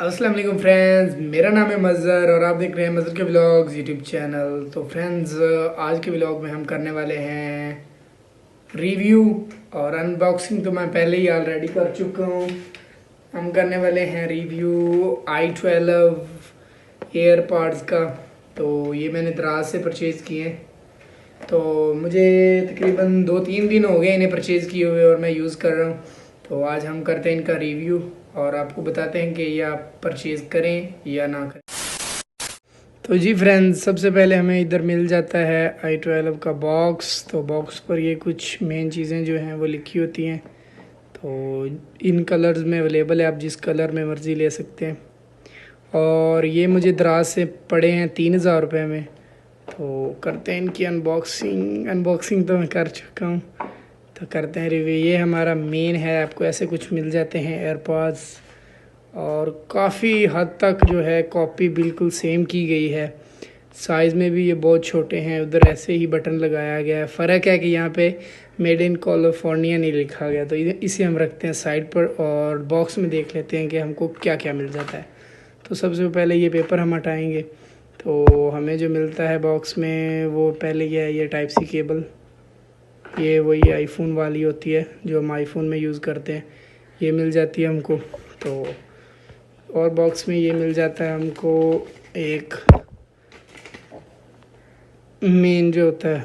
अस्सलाम वालेकुम फ्रेंड्स, मेरा नाम है मज़र और आप देख रहे हैं मज़र के व्लॉग्स यूट्यूब चैनल। तो फ्रेंड्स, आज के व्लॉग में हम करने वाले हैं रिव्यू और अनबॉक्सिंग। तो मैं पहले ही ऑलरेडी कर चुका हूँ। हम करने वाले हैं रिव्यू i12 एयरपॉड्स का। तो ये मैंने दराज से परचेज़ किए हैं। तो मुझे तकरीबन 2-3 दिन हो गए इन्हें परचेज़ किए हुए और मैं यूज़ कर रहा हूँ। तो आज हम करते हैं इनका रिव्यू और आपको बताते हैं कि ये आप परचेज़ करें या ना करें। तो जी फ्रेंड्स, सबसे पहले हमें इधर मिल जाता है i12 का बॉक्स। तो बॉक्स पर ये कुछ मेन चीज़ें जो हैं वो लिखी होती हैं। तो इन कलर्स में अवेलेबल है, आप जिस कलर में मर्ज़ी ले सकते हैं। और ये मुझे दराज से पड़े हैं 3000 रुपये में। तो करते हैं इनकी अनबॉक्सिंग तो मैं कर चुका हूँ। तो करते हैं रिव्यू। ये हमारा मेन है, आपको ऐसे कुछ मिल जाते हैं एयरपॉड्स और काफ़ी हद तक जो है कॉपी बिल्कुल सेम की गई है। साइज़ में भी ये बहुत छोटे हैं, उधर ऐसे ही बटन लगाया गया है। फ़र्क है कि यहाँ पे मेड इन कैलिफोर्निया नहीं लिखा गया। तो इसे हम रखते हैं साइड पर और बॉक्स में देख लेते हैं कि हमको क्या क्या मिल जाता है। तो सबसे पहले ये पेपर हम हटाएंगे। तो हमें जो मिलता है बॉक्स में वो पहले ये टाइप सी केबल, ये वही आईफोन वाली होती है जो हम आईफोन में यूज़ करते हैं, ये मिल जाती है हमको। तो और बॉक्स में ये मिल जाता है हमको एक मेन जो होता है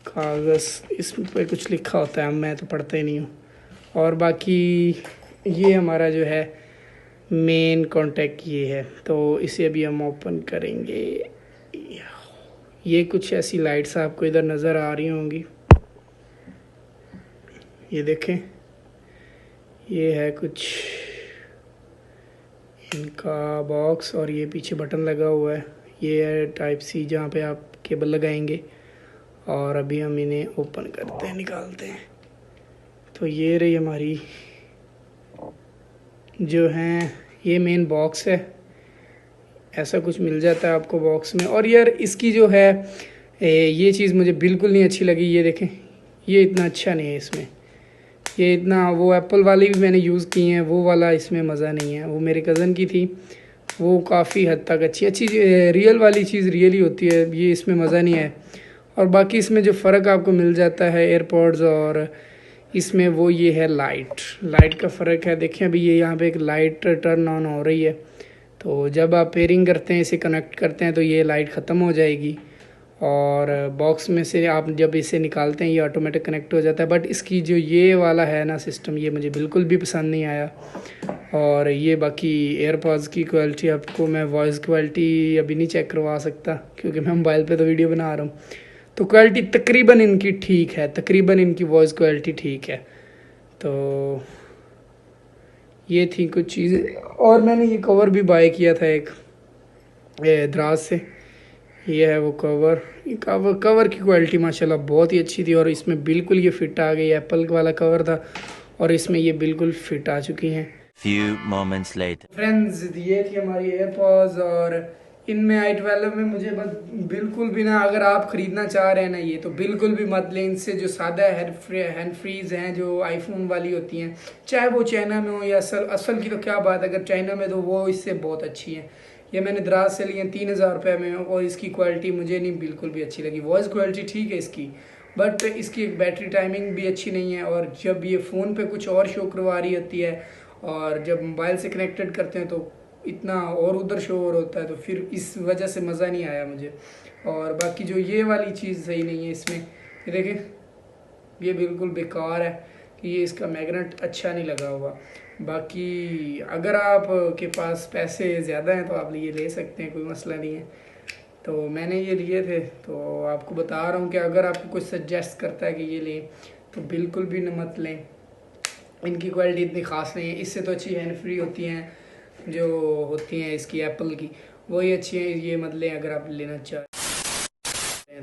कागज़, इस पर कुछ लिखा होता है, मैं तो पढ़ता ही नहीं हूँ। और बाकी ये हमारा जो है मेन कॉन्टैक्ट ये है। तो इसे अभी हम ओपन करेंगे। ये कुछ ऐसी लाइट्स आपको इधर नज़र आ रही होंगी, ये देखें, ये है कुछ इनका बॉक्स और ये पीछे बटन लगा हुआ है। ये है टाइप सी जहाँ पे आप केबल लगाएंगे। और अभी हम इन्हें ओपन करते हैं, निकालते हैं। तो ये रही हमारी जो हैं, ये मेन बॉक्स है। ऐसा कुछ मिल जाता है आपको बॉक्स में। और यार इसकी जो है ये चीज़ मुझे बिल्कुल नहीं अच्छी लगी। ये देखें, ये इतना अच्छा नहीं है इसमें। ये इतना, वो एप्पल वाली भी मैंने यूज़ की हैं, वो वाला इसमें मज़ा नहीं है। वो मेरे कज़न की थी, वो काफ़ी हद तक अच्छी रियल वाली चीज़ रियल ही होती है, ये इसमें मज़ा नहीं है। और बाकी इसमें जो फ़र्क आपको मिल जाता है एयरपॉड्स और इसमें, वो ये है लाइट का फ़र्क है। देखें अभी ये यहाँ पे एक लाइट टर्न ऑन हो रही है। तो जब आप पेयरिंग करते हैं, इसे कनेक्ट करते हैं, तो ये लाइट ख़त्म हो जाएगी। और बॉक्स में से आप जब इसे निकालते हैं ये ऑटोमेटिक कनेक्ट हो जाता है। बट इसकी जो ये वाला है ना सिस्टम, ये मुझे बिल्कुल भी पसंद नहीं आया। और ये बाकी एयरपॉड्स की क्वालिटी, आपको मैं वॉइस क्वालिटी अभी नहीं चेक करवा सकता क्योंकि मैं मोबाइल पे तो वीडियो बना रहा हूँ। तो क्वालिटी तकरीबन इनकी ठीक है, तकरीबन इनकी वॉइस क्वालिटी ठीक है। तो ये थी कुछ चीज़ें। और मैंने ये कवर भी बाय किया था एक दराज से, ये है वो कवर। ये कवर की क्वालिटी माशाल्लाह बहुत ही अच्छी थी और इसमें बिल्कुल ये फिट आ गई। एप्पल वाला कवर था और इसमें ये बिल्कुल फिट आ चुकी हैं। Few moments later. फ्रेंड्स, ये थी हमारी एयरपॉड्स और इनमें i12 में मुझे बस बिल्कुल भी ना, अगर आप ख़रीदना चाह रहे हैं ना ये, तो बिल्कुल भी मत लें इनसे। जो सादा हैंड फ्रीज़ हैं जो आईफोन वाली होती हैं, चाहे वो चाइना में हो या असल की तो क्या बात, अगर चाइना में तो वो इससे बहुत अच्छी हैं। ये मैंने दराज से लिए 3000 रुपये में और इसकी क्वालिटी मुझे नहीं बिल्कुल भी अच्छी लगी। वॉइस क्वालिटी ठीक है इसकी, बट इसकी बैटरी टाइमिंग भी अच्छी नहीं है। और जब ये फ़ोन पे कुछ और शो करवा रही होती है और जब मोबाइल से कनेक्टेड करते हैं तो इतना और उधर शोर होता है, तो फिर इस वजह से मज़ा नहीं आया मुझे। और बाकी जो ये वाली चीज़ सही नहीं है इसमें, ये देखें, ये बिल्कुल बेकार है कि ये इसका मैग्नेट अच्छा नहीं लगा हुआ। बाकी अगर आप के पास पैसे ज़्यादा हैं तो आप ये ले सकते हैं, कोई मसला नहीं है। तो मैंने ये लिए थे, तो आपको बता रहा हूँ कि अगर आपको कुछ सजेस्ट करता है कि ये लें तो बिल्कुल भी न मत लें। इनकी क्वालिटी इतनी ख़ास नहीं है, इससे तो अच्छी हैंड फ्री होती हैं जो होती हैं इसकी एप्पल की, वही अच्छी है। ये मत लें अगर आप लेना चाहें।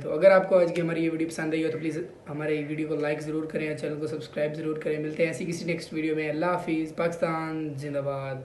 तो अगर आपको आज की हमारी ये वीडियो पसंद आई हो तो प्लीज़ हमारे वीडियो को लाइक ज़रूर करें और चैनल को सब्सक्राइब ज़रूर करें। मिलते हैं ऐसी किसी नेक्स्ट वीडियो में। अल्लाह हाफिज़। पाकिस्तान जिंदाबाद।